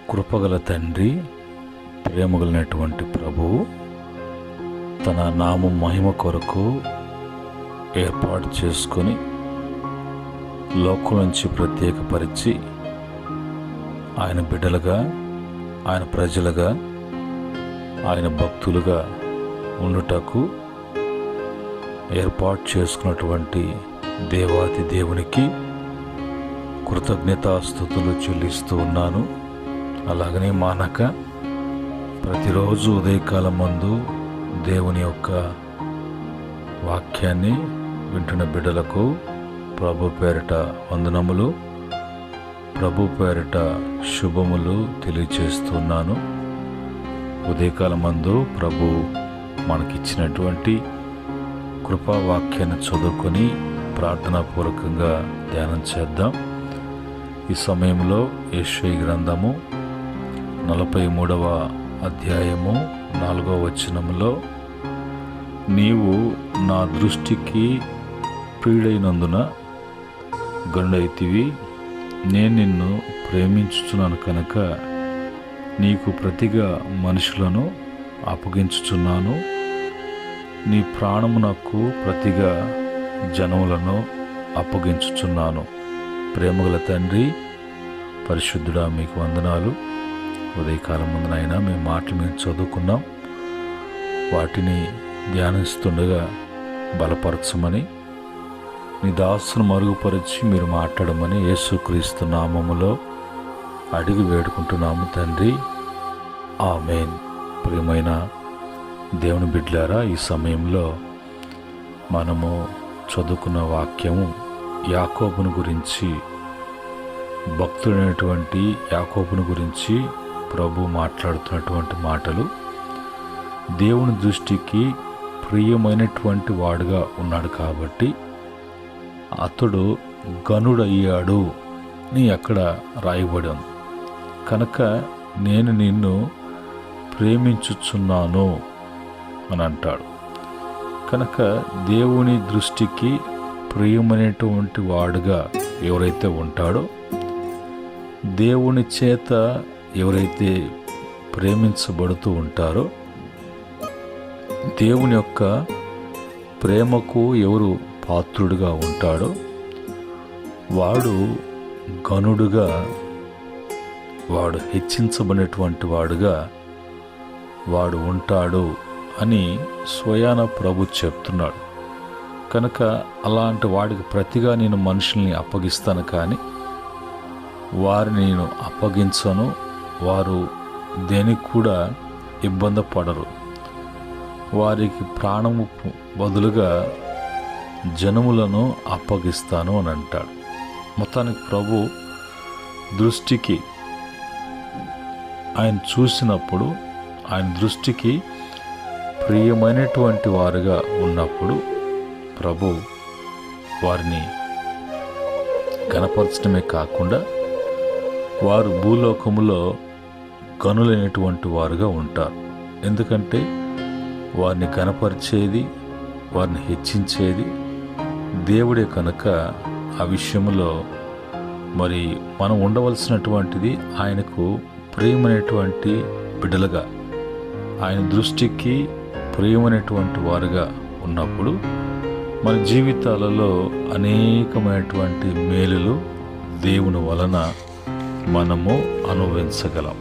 కృపగల తండ్రి, ప్రేమగలిగినటువంటి ప్రభువు తన నామం మహిమ కొరకు ఏర్పాటు చేసుకొని లోకం నుంచి ప్రత్యేకపరిచి ఆయన బిడ్డలుగా, ఆయన ప్రజలుగా, ఆయన భక్తులుగా ఉండుటకు ఏర్పాటు చేసుకున్నటువంటి దేవాతి దేవునికి కృతజ్ఞతాస్తుతులు చెల్లిస్తూ ఉన్నాను. అలాగనే మానక ప్రతిరోజు ఉదయకాలం ముందు దేవుని యొక్క వాక్యాన్ని వింటున్న బిడ్డలకు ప్రభు పేరిట వందనములు, ప్రభు పేరిట శుభములు తెలియచేస్తున్నాను. ఉదయకాలం మందు ప్రభు మనకిచ్చినటువంటి కృపావాక్యాన్ని చదువుకొని ప్రార్థనాపూర్వకంగా ధ్యానం చేద్దాం. ఈ సమయంలో యెషయా గ్రంథము 43వ అధ్యాయము 4వ వచనములో, నీవు నా దృష్టికి ప్రియుడైనందున గనుడైతివి, నేను నిన్ను ప్రేమించుచున్నాను కనుక నీకు ప్రతిగా మనుషులను అప్పగించుచున్నాను, నీ ప్రాణమునకు ప్రతిగా జనములను అప్పగించుచున్నాను. ప్రేమగల తండ్రి, పరిశుద్ధుడా, మీకు వందనాలు. ఉదయకాలం ముందునైనా మీ మాటలు మేము చదువుకున్నాం. వాటిని ధ్యానిస్తుండగా బలపరచమని, నీ దాసును మరుగుపరిచి మీరు మాట్లాడమని యేసుక్రీస్తు నామములో అడిగి వేడుకుంటున్నాము తండ్రి. ఆమేన్. ప్రియమైన దేవుని బిడ్డలారా, ఈ సమయంలో మనము చదువుకున్న వాక్యము యాకోబును గురించి, భక్తుడైనటువంటి యాకోబును గురించి ప్రభు మాట్లాడుతున్నటువంటి మాటలు. దేవుని దృష్టికి ప్రియమైనటువంటి వాడుగా ఉన్నాడు కాబట్టి అతడు గనుడయ్యాడు అని అక్కడ రాయబడి ఉంది. కనుక నేను నిన్ను ప్రేమించుచున్నాను అని అంటాడు. కనుక దేవుని దృష్టికి ప్రియమైనటువంటి వాడుగా ఎవరైతే ఉంటాడో, దేవుని చేత ఎవరైతే ప్రేమించబడుతూ ఉంటారో, దేవుని యొక్క ప్రేమకు ఎవరు పాత్రుడుగా ఉంటాడో వాడు గనుడుగా, వాడు హెచ్చించబడినటువంటి వాడుగా వాడు ఉంటాడు అని స్వయాన ప్రభు చెప్తున్నాడు. కనుక అలాంటి వాడికి ప్రతిగా నేను మనుషుల్ని అప్పగిస్తాను, కానీ వారిని నేను అప్పగించను. వారు దేనికి కూడా ఇబ్బంది పడరు. వారికి ప్రాణము బదులుగా జనములను అప్పగిస్తాను అని అంటాడు. మొత్తానికి ప్రభు దృష్టికి, ఆయన చూసినప్పుడు, ఆయన దృష్టికి ప్రియమైనటువంటి వారుగా ఉన్నప్పుడు ప్రభు వారిని గణపరచడమే కాకుండా వారు భూలోకములో గనులైనటువంటి వారుగా ఉంటారు. ఎందుకంటే వారిని గణపరిచేది, వారిని హెచ్చించేది దేవుడే. కనుక ఆ విషయంలో మరి మనం ఉండవలసినటువంటిది ఆయనకు ప్రియమైనటువంటి బిడ్డలుగా, ఆయన దృష్టికి ప్రియమైనటువంటి వారుగా ఉన్నప్పుడు మన జీవితాలలో అనేకమైనటువంటి మేలులు దేవుని వలన మనము అనుభవించగలం.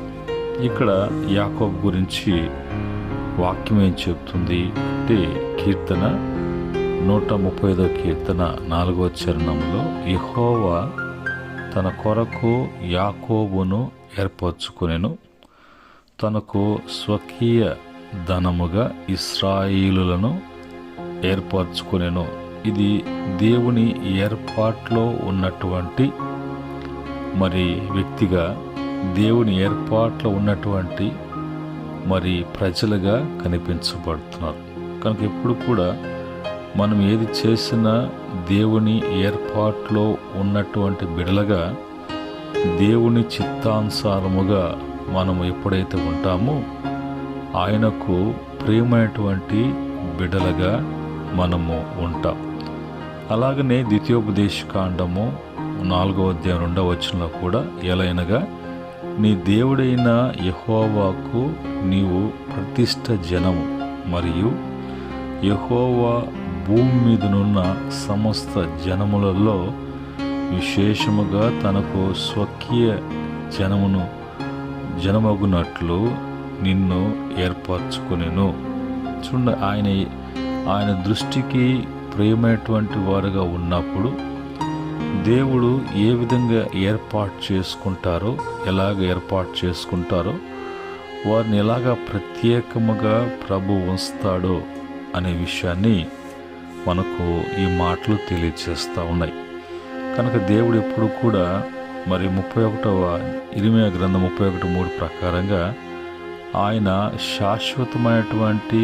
ఇక్కడ యాకోబు గురించి వాక్యం ఏం చెప్తుంది అంటే, కీర్తన 135వ కీర్తన 4వ చరణంలో, యెహోవా తన కొరకు యాకోబును ఏర్పరచుకొనెను, తనకు స్వకీయ ధనముగా ఇశ్రాయేలులను ఏర్పరచుకొనెను. ఇది దేవుని ఏర్పాట్లో ఉన్నటువంటి మరి వ్యక్తిగా, దేవుని ఏర్పాట్లో ఉన్నటువంటి మరి ప్రజలుగా కనిపించబడుతున్నారు. కనుక ఎప్పుడు కూడా మనం ఏది చేసినా దేవుని ఏర్పాట్లో ఉన్నటువంటి బిడలుగా, దేవుని చిత్తానుసారముగా మనం ఎప్పుడైతే ఉంటామో ఆయనకు ప్రియమైనటువంటి బిడలుగా మనము ఉంటాం. అలాగనే ద్వితీయోపదేశకాండము 4వ అధ్యాయం 2వ వచనంలో కూడా, ఎలయనగా నీ దేవుడైన యెహోవాకు నీవు ప్రతిష్ఠ జనము, మరియు యెహోవా భూమి మీదనున్న సమస్త జనములలో విశేషముగా తనకు స్వకీయ జనమగునట్లు నిన్ను ఏర్పరచుకొనెను. చూడండి, ఆయన దృష్టికి ప్రియమైనటువంటి వారుగా ఉన్నప్పుడు దేవుడు ఏ విధంగా ఏర్పాటు చేసుకుంటారో వారిని ఎలాగ ప్రత్యేకముగా ప్రభు ఉంచుతాడో అనే విషయాన్ని మనకు ఈ మాటలు తెలియజేస్తూ ఉన్నాయి. కనుక దేవుడు ఎప్పుడు కూడా మరి 31వ ఇర్మీయా గ్రంథం 31:3 ప్రకారంగా ఆయన శాశ్వతమైనటువంటి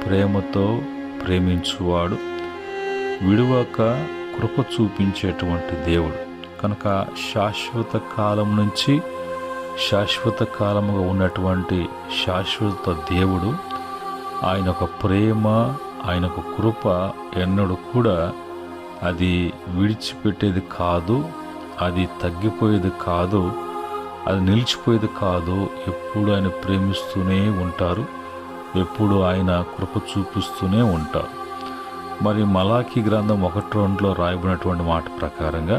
ప్రేమతో ప్రేమించువాడు, విడువక కృప చూపించేటువంటి దేవుడు. కనుక శాశ్వత కాలం నుంచి శాశ్వత కాలముగా ఉన్నటువంటి శాశ్వత దేవుడు, ఆయన ఒక ప్రేమ, ఆయన ఒక కృప ఎన్నడూ కూడా అది విడిచిపెట్టేది కాదు, అది తగ్గిపోయేది కాదు, అది నిలిచిపోయేది కాదు. ఎప్పుడు ఆయన ప్రేమిస్తూనే ఉంటారు, ఎప్పుడు ఆయన కృప చూపిస్తూనే ఉంటారు. మరి మలాకీ గ్రంథం 1:2 రాయబడినటువంటి మాట ప్రకారంగా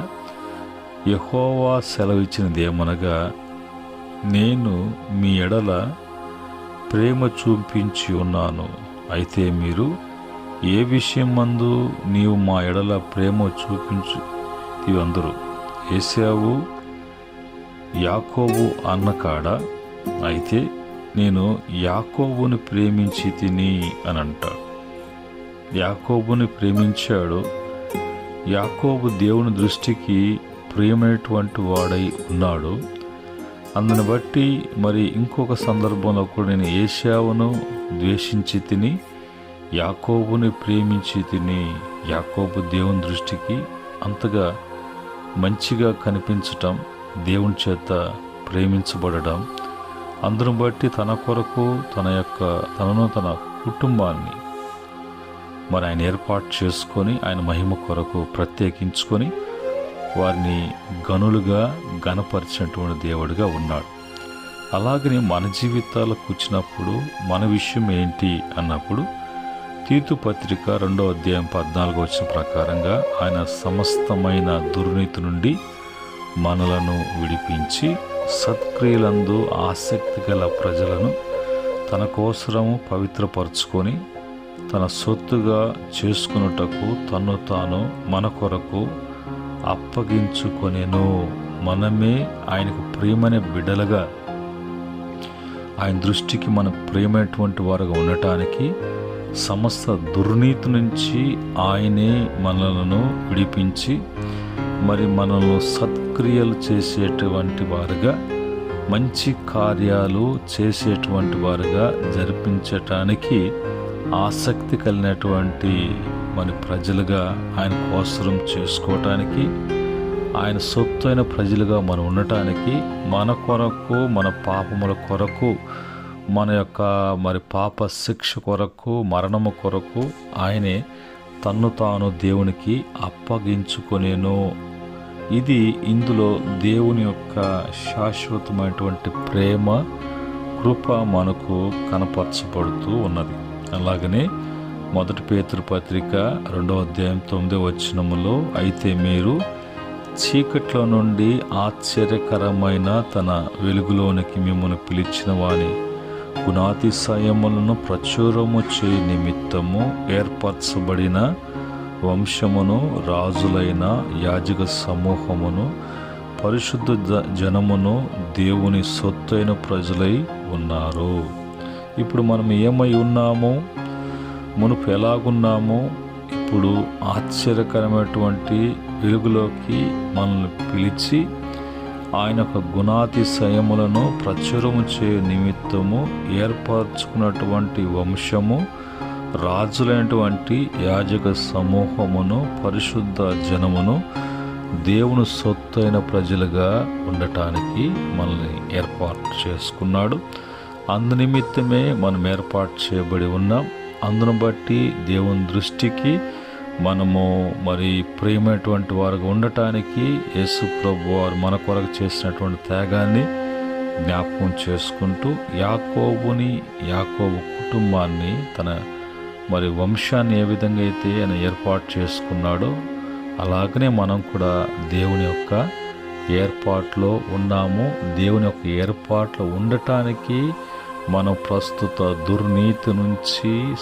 యెహోవా సెలవిచ్చినది ఏమనగా, నేను మీ ఎడల ప్రేమ చూపించి ఉన్నాను, అయితే మీరు ఏ విషయం మందు నీవు మా ఎడల ప్రేమ చూపించి అందరూ ఏశావు యాకోబు అన్నకాడ, అయితే నేను యాకోబుని ప్రేమించి తిని అని అంటాడు. యాకోబుని ప్రేమించాడు. యాకోబు దేవుని దృష్టికి ప్రియమైనటువంటి వాడై ఉన్నాడు. అందుని బట్టి మరి ఇంకొక సందర్భంలో కూడా నేను ఏశావును ద్వేషించి తిని యాకోబుని ప్రేమించి తిని. యాకోబు దేవుని దృష్టికి అంతగా మంచిగా కనిపించటం, దేవుని చేత ప్రేమించబడడం, అందును బట్టి తన కొరకు తనను తన కుటుంబాన్ని మరి ఆయన ఏర్పాటు చేసుకొని ఆయన మహిమ కొరకు ప్రత్యేకించుకొని వారిని గనులుగా గణపరిచినటువంటి దేవుడిగా ఉన్నాడు. అలాగనే మన జీవితాలకు వచ్చినప్పుడు మన విషయం ఏంటి అన్నప్పుడు తీతు పత్రిక 2:14 ప్రకారంగా ఆయన సమస్తమైన దుర్నీతి నుండి మనలను విడిపించి సత్క్రియలందు ఆసక్తి గల ప్రజలను తన కోసరము పవిత్రపరచుకొని తన సొత్తుగా చేసుకున్నటకు తన్ను తాను మన కొరకు అప్పగించుకొనెను. మనమే ఆయనకు ప్రియమైన బిడ్డలుగా, ఆయన దృష్టికి మన ప్రియమైనటువంటి వారుగా ఉండటానికి సమస్త దుర్నీతి నుంచి ఆయనే మనలను విడిపించి మరి మనల్ని సత్క్రియలు చేసేటువంటి వారుగా, మంచి కార్యాలు చేసేటువంటి వారుగా జరిపించటానికి ఆసక్తి కలిగినటువంటి మన ప్రజలుగా ఆయన కోసరం చేసుకోవటానికి, ఆయన సొత్తు అయిన ప్రజలుగా మనం ఉండటానికి, మన కొరకు, మన పాపముల కొరకు, మన యొక్క మరి పాప శిక్ష కొరకు, మరణము కొరకు ఆయనే తన్ను తాను దేవునికి అప్పగించుకొనేను. ఇది ఇందులో దేవుని యొక్క శాశ్వతమైనటువంటి ప్రేమ, కృప మనకు కనపరచబడుతూ ఉన్నది. అలాగనే 1 పేతురు పత్రిక 2:9 అయితే మీరు చీకట్లో నుండి ఆశ్చర్యకరమైన తన వెలుగులోనికి మిమ్మల్ని పిలిచిన వాని గుణాతిశయములను ప్రచురము చేయ నిమిత్తము ఏర్పరచబడిన వంశమును, రాజులైన యాజక సమూహమును, పరిశుద్ధ జనమును, దేవుని సొత్తైన ప్రజలై ఉన్నారు. ఇప్పుడు మనం ఏమై ఉన్నామో, మునుపు ఎలాగున్నామో, ఇప్పుడు ఆశ్చర్యకరమైనటువంటి వెలుగులోకి మనల్ని పిలిచి ఆయన యొక్క గుణాతిశయములను ప్రచురము చేయ నిమిత్తము ఏర్పరచుకున్నటువంటి వంశము, రాజులైనటువంటి యాజక సమూహమును, పరిశుద్ధ జనమును, దేవుని సొత్తైన ప్రజలుగా ఉండటానికి మనల్ని ఏర్పాటు చేసుకున్నాడు. అందునిమిత్తమే మనం ఏర్పాటు చేయబడి ఉన్నాం. అందును బట్టి దేవుని దృష్టికి మనము మరి ప్రియమైనటువంటి వారుగా ఉండటానికి యేసు ప్రభు వారు మన కొరకు చేసినటువంటి త్యాగాన్ని జ్ఞాపకం చేసుకుంటూ యాకోబు కుటుంబాన్ని, తన వంశాన్ని ఏ విధంగా అయితే ఆయన ఏర్పాటు చేసుకున్నాడో అలాగనే మనం కూడా దేవుని యొక్క ఏర్పాట్లో ఉన్నాము. దేవుని యొక్క ఏర్పాట్లో ఉండటానికి మనం ప్రస్తుత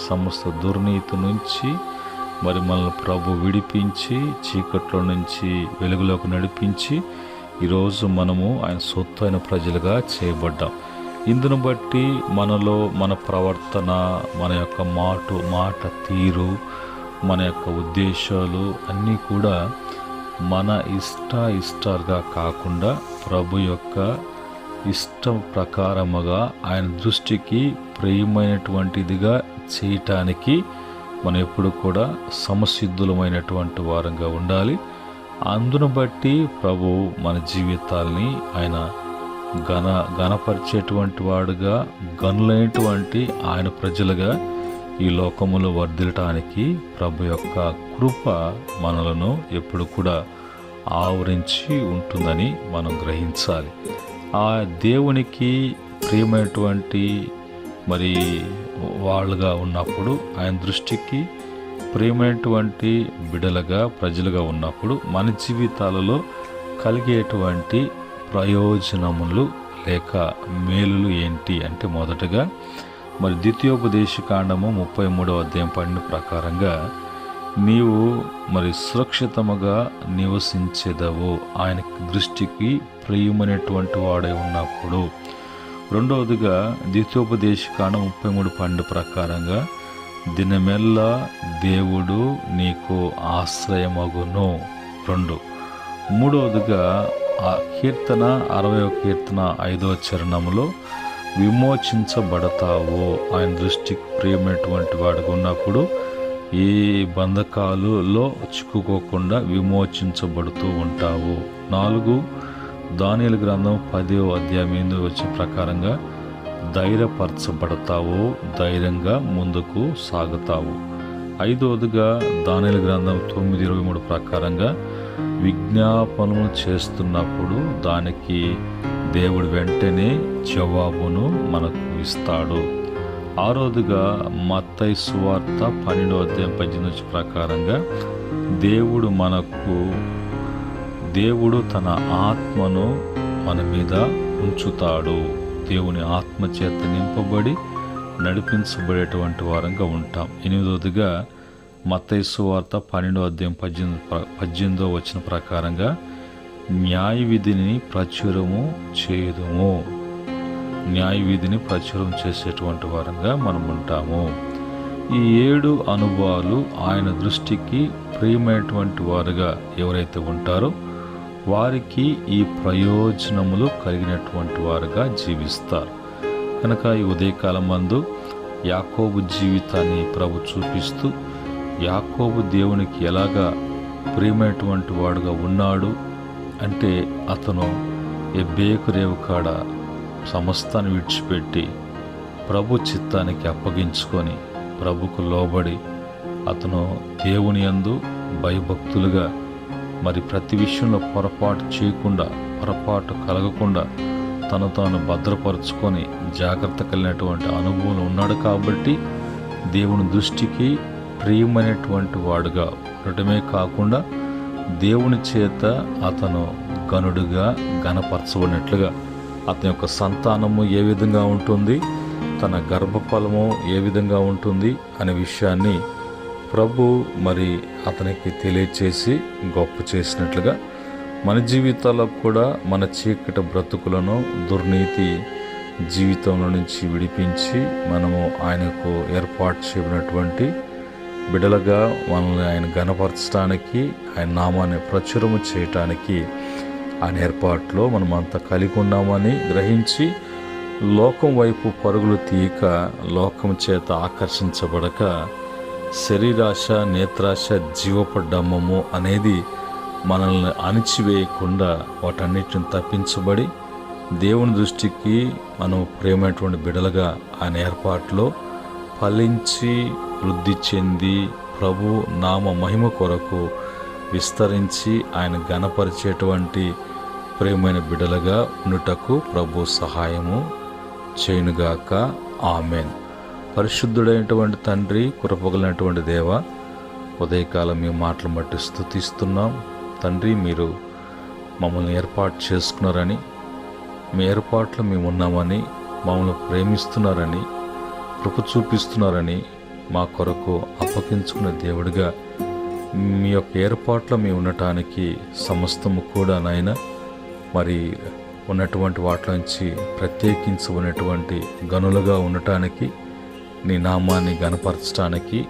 సమస్త దుర్నీతి నుంచి మనల్ని ప్రభు విడిపించి చీకట్లో నుంచి వెలుగులోకి నడిపించి ఈరోజు మనము ఆయన సొత్తు అయిన ప్రజలుగా చేయబడ్డాం. ఇందును బట్టి మనలో మన ప్రవర్తన, మన యొక్క మాట తీరు, మన యొక్క ఉద్దేశాలు అన్నీ కూడా మన ఇష్టాలుగా కాకుండా ప్రభు యొక్క ఇష్టం ప్రకారముగా ఆయన దృష్టికి ప్రియమైనటువంటిదిగా చేయటానికి మనం ఎప్పుడు కూడా సమసిద్ధులమైనటువంటి వారంగా ఉండాలి. అందును బట్టి ప్రభు మన జీవితాల్ని ఆయన ఘనపరిచేటువంటి వాడుగా, గనులైనటువంటి ఆయన ప్రజలుగా ఈ లోకములో వర్ధిల్లటానికి ప్రభు యొక్క కృప మనలను ఎప్పుడు కూడా ఆవరించి ఉంటుందని మనం గ్రహించాలి. ఆ దేవునికి ప్రియమైనటువంటి వాళ్ళుగా ఉన్నప్పుడు, ఆయన దృష్టికి ప్రియమైనటువంటి బిడలుగా, ప్రజలుగా ఉన్నప్పుడు మన జీవితాలలో కలిగేటువంటి ప్రయోజనములు లేక మేలులు ఏంటి అంటే, మొదటగా ద్వితీయోపదేశకాండము 33వ అధ్యాయం 12 ప్రకారంగా నీవు సురక్షితముగా నివసించేదవు ఆయన దృష్టికి ప్రియమైనటువంటి వాడై ఉన్నప్పుడు. రెండవదిగా ద్వితీయోపదేశకాండం 33:12 ప్రకారంగా దినమెల్లా దేవుడు నీకు ఆశ్రయమగును. 2. మూడవదిగా ఆ కీర్తన 60వ కీర్తన 5వ చరణంలో విమోచించబడతావు. ఆయన దృష్టికి ప్రియమైనటువంటి వాడుగా ఉన్నప్పుడు ఏ బంధకాలలో చిక్కుకోకుండా విమోచించబడుతూ ఉంటావు. 4. దానియేలు గ్రంథం 10వ అధ్యాయం 8 వచ్చే ప్రకారంగా ధైర్యపరచబడతావు, ధైర్యంగా ముందుకు సాగుతావు. 5వదిగా దానియేలు గ్రంథం 9:23 ప్రకారంగా విజ్ఞాపనము చేస్తున్నప్పుడు దానికి దేవుడు వెంటనే జవాబును మనకు ఇస్తాడు. 6వదిగా మత్తయి సువార్త 12వ అధ్యాయం 18 ప్రకారంగా దేవుడు తన ఆత్మను మన మీద ఉంచుతాడు. దేవుని ఆత్మ చేత నింపబడి నడిపించబడేటువంటి వారంగా ఉంటాం. 8వదిగా మత్తయి సువార్త 12వ అధ్యాయం 18వ వచనం ప్రకారంగా న్యాయ విధిని ప్రచురము చేయదుము. న్యాయ విధిని ప్రచురం చేసేటువంటి వారంగా మనం ఉంటాము. ఈ 7 అనుభవాలు ఆయన దృష్టికి ప్రియమైనటువంటి వారుగా ఎవరైతే ఉంటారో వారికి ఈ ప్రయోజనములు కలిగినటువంటి వారుగా జీవిస్తారు. కనుక ఈ ఉదయకాలం మందు యాకోబు జీవితాన్ని ప్రభు చూపిస్తూ, యాకోబు దేవునికి ఎలాగా ప్రియమైనటువంటి వాడుగా ఉన్నాడు అంటే, అతను ఎబ్బేకు రేవు కాడ సమస్తాన్ని విడిచిపెట్టి ప్రభు చిత్తానికి అప్పగించుకొని ప్రభుకు లోబడి అతను దేవుని యందు భయభక్తులుగా ప్రతి విషయంలో పొరపాటు చేయకుండా, పొరపాటు కలగకుండా తను తాను భద్రపరుచుకొని జాగ్రత్త కలిగినటువంటి అనుభవం ఉన్నాడు. కాబట్టి దేవుని దృష్టికి ప్రియమైనటువంటి వాడుగా ఉండటమే కాకుండా దేవుని చేత అతను గనుడుగా ఘనపరచబడినట్లుగా అతని యొక్క సంతానము ఏ విధంగా ఉంటుంది, తన గర్భఫలము ఏ విధంగా ఉంటుంది అనే విషయాన్ని ప్రభు అతనికి తెలియచేసి గొప్ప చేసినట్లుగా మన జీవితాల్లో కూడా మన చీకటి బ్రతుకులను, దుర్నీతి జీవితంలో నుంచి విడిపించి మనము ఆయనకు ఏర్పాటు చేయబడినటువంటి బిడలుగా మనల్ని ఆయన ఘనపరచడానికి, ఆయన నామాన్ని ప్రచురము చేయటానికి ఆయన ఏర్పాట్లో మనం అంతా కలిగి ఉన్నామని గ్రహించి లోకం వైపు పరుగులు తీయక, లోకం చేత ఆకర్షించబడక, శరీరాశ, నేత్రాశ, జీవపడ్డమ్మము అనేది మనల్ని అణిచివేయకుండా వాటన్నిటిని తప్పించబడి దేవుని దృష్టికి మనం ప్రేమైనటువంటి బిడలుగా ఆయన ఏర్పాట్లో ఫలించి వృద్ధి చెంది ప్రభు నామ మహిమ కొరకు విస్తరించి ఆయన ఘనపరిచేటువంటి ప్రేమైన బిడ్డలుగా ఉండుటకు ప్రభు సహాయము చేయునుగాక. ఆమెన్. పరిశుద్ధుడైనటువంటి తండ్రి, కృపగలిగినటువంటి దేవ, ఉదయకాలం మీ మాటలు బట్టి స్తుతిస్తున్నాం తండ్రి. మీరు మమ్మల్ని ఏర్పాటు చేసుకున్నారని, మీ ఏర్పాట్లు మేము ఉన్నామని, మమ్మల్ని ప్రేమిస్తున్నారని, కృప చూపిస్తున్నారని, మా కొరకు అప్పగించుకున్న దేవుడిగా మీ యొక్క ఏర్పాట్లో మేము ఉండటానికి సమస్తము కూడా నాయన మరి ఉన్నటువంటి వాటిలోంచి ప్రత్యేకించబడినటువంటి గనులుగా ఉండటానికి, నీ నామాన్ని గణపరచడానికి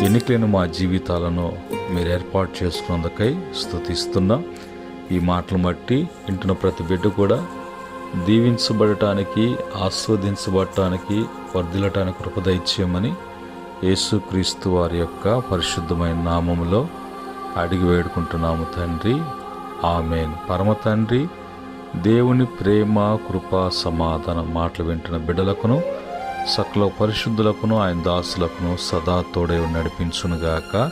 ఎన్నికైన మా జీవితాలను మీరు ఏర్పాటు చేసుకున్నందుకై స్తుతిస్తున్నాం. ఈ మాటలు బట్టి వింటున్న ప్రతి బిడ్డ కూడా దీవించబడటానికి, ఆస్వాదించబడటానికి, వర్ధిల్లటానికి కృప దయచేయమని యేసుక్రీస్తు వారి యొక్క పరిశుద్ధమైన నామములో అడిగి వేడుకుంటున్నాము తండ్రి. ఆమెన్. పరమ తండ్రి దేవుని ప్రేమ, కృప, సమాధానం మాటలు వింటున్న బిడ్డలకును, సకల పరిశుద్ధులకును, ఆయన దాసులకును సదా తోడై నడిపించునుగాక.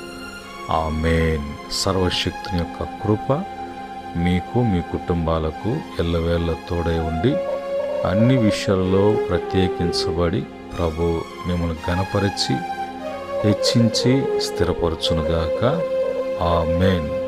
ఆమెన్. సర్వశక్తుని యొక్క కృప మీకు, మీ కుటుంబాలకు ఎల్లవేళ తోడై ఉండి అన్ని విషయాలలో ప్రత్యేకించబడి ప్రభు మిమ్మల్ని గణపరిచి హెచ్చించి స్థిరపరచునుగాక. ఆమెన్.